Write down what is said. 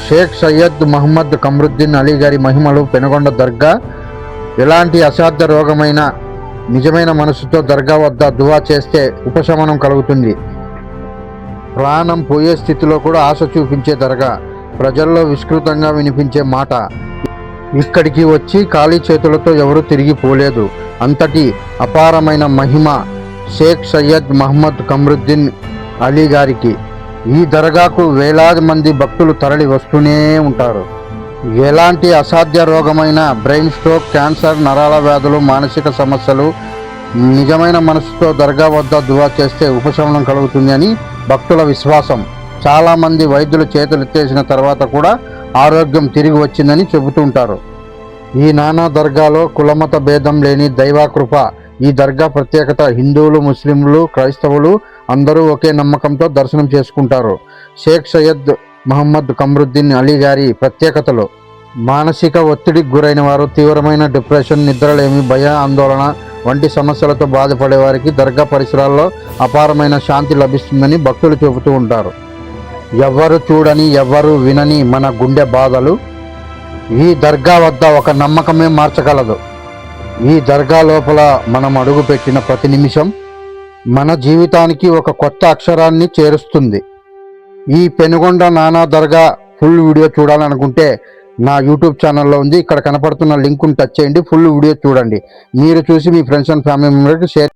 షేక్ సయ్యద్ మహమ్మద్ కమరుద్దీన్ అలీ గారి మహిమలు పెనుగొండ దర్గా. ఎలాంటి అసాధ్య రోగమైన నిజమైన మనసుతో దర్గా వద్ద దువా చేస్తే ఉపశమనం కలుగుతుంది. ప్రాణం పోయే స్థితిలో కూడా ఆశ చూపించే దర్గా. ప్రజల్లో విస్తృతంగా వినిపించే మాట, ఇక్కడికి వచ్చి ఖాళీ చేతులతో ఎవరూ తిరిగి పోలేదు. అంతటి అపారమైన మహిమ షేక్ సయ్యద్ మహమ్మద్ కమరుద్దీన్ అలీ గారికి. ఈ దర్గాకు వేలాది మంది భక్తులు తరలి వస్తూనే ఉంటారు. ఎలాంటి అసాధ్య రోగమైన బ్రెయిన్ స్ట్రోక్, క్యాన్సర్, నరాల వ్యాధులు, మానసిక సమస్యలు నిజమైన మనసుతో దర్గా వద్ద దువా చేస్తే ఉపశమనం కలుగుతుంది అని భక్తుల విశ్వాసం. చాలామంది వైద్యులు చేతులెత్తేసిన తర్వాత కూడా ఆరోగ్యం తిరిగి వచ్చిందని చెబుతుంటారు. ఈ నానా దర్గాలో కులమత భేదం లేని దైవకృప. ఈ దర్గా ప్రత్యేకత, హిందువులు, ముస్లింలు, క్రైస్తవులు అందరూ ఒకే నమ్మకంతో దర్శనం చేసుకుంటారు. షేక్ సయ్యద్ మహమ్మద్ కమరుద్దీన్ అలీ గారి ప్రత్యేకతలు: మానసిక ఒత్తిడికి గురైన వారు, తీవ్రమైన డిప్రెషన్, నిద్రలేమి, భయ, ఆందోళన వంటి సమస్యలతో బాధపడే వారికి దర్గా పరిసరాల్లో అపారమైన శాంతి లభిస్తుందని భక్తులు చెబుతూ ఉంటారు. ఎవ్వరు చూడని, ఎవ్వరు వినని మన గుండె బాధలు ఈ దర్గా వద్ద ఒక నమ్మకమే మార్చగలదు. ఈ దర్గా లోపల మనం అడుగుపెట్టిన ప్రతి నిమిషం మన జీవితానికి ఒక కొత్త అక్షరాన్ని చేరుస్తుంది. ఈ పెనుగొండ నానా దర్గా ఫుల్ వీడియో చూడాలనుకుంటే నా యూట్యూబ్ ఛానల్లో ఉంది. ఇక్కడ కనపడుతున్న లింక్ను టచ్ చేయండి, ఫుల్ వీడియో చూడండి. మీరు చూసి మీ ఫ్రెండ్స్ అండ్ ఫ్యామిలీ మెంబర్కి షేర్